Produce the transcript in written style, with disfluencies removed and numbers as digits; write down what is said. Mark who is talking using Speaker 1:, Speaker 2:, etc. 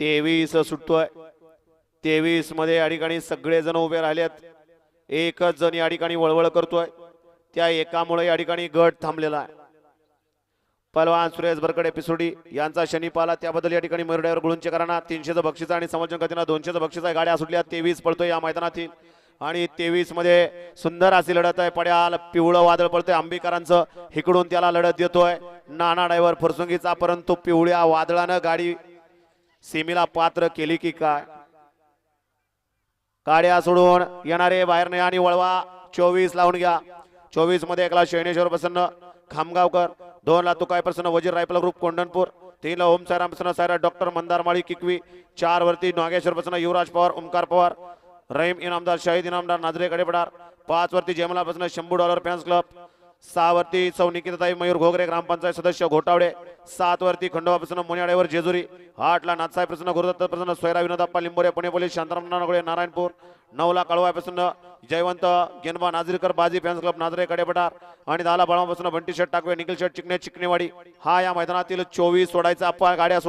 Speaker 1: 23 सुटतोय 23 मध्ये या ठिकाणी सगळे जण उभे राहिलेत एकच जण या ठिकाणी वळवळ करतोय त्या एकामुळे या ठिकाणी गट थांबलेला आहे पहलवान सुरेश बरकडे पिसोडी यांचा शनी पाला त्याबद्दल या ठिकाणी मयुर ड्रायव्हर गुळूंचेकरांना 300चं बक्षीस आणि समोरच्या गतीनं 200चं बक्षीस आहे गाड्या सुटल्या 23 पळतोय या मैदानातील आणि 23 मध्ये सुंदर अशी लढत आहे पड्याल पिवळं वादळ पडतोय आंबेकरांचं इकडून त्याला लढत देतोय नाना ड्रायव्हर फरसुंगीचा परंतु पिवळ्या वादळानं गाडी सीमेला पात्र केली की काय गाड्या सोडून येणारे बाहेर नाही आणि वळवा 24 लावून घ्या 24 मध्ये 1 ला शैनेश्वर प्रसन्न खामगावकर 2 ला तुकाय प्रसन्न वजीर रायफल ग्रुप कोंढणपूर 3 ला ओम सायराम प्रसन्न सायरा डॉक्टर मंदार माळी किकवी 4 वरती नागेश्वर प्रसन्न युवराज पवार ओमकार पवार रहीम इनामदार शाहिद इनामदार नाजरे कडेपडार 5 वरती जयमला प्रसन्न $100 फॅन्स क्लब 6 वरती सौ निकिताताई मयूर घोगरे ग्रामपंचायत सदस्य घोटावडे 7 वरती खंडोबा प्रसन्न मोन्याडेवर जेजुरी 8 ला नाथसाहेब प्रसन्न गुरुदत्त प्रसन्न सोयरा विनोदाप्पा लिंबोरे पुणे पोलीस शांताराम नानगोळे नारायणपूर 9 ला कळवा प्रसन्न जयवंत गेनबा नाझरीकर बाजी फॅन्स क्लब नाजरे कडेपटार आणि 10 ला बळापासून बंटी शेट टाकवे निखिल शेट चिकणे चिकणेवाडी हा या मैदानातील 24 सोडायचा गाड्या सोड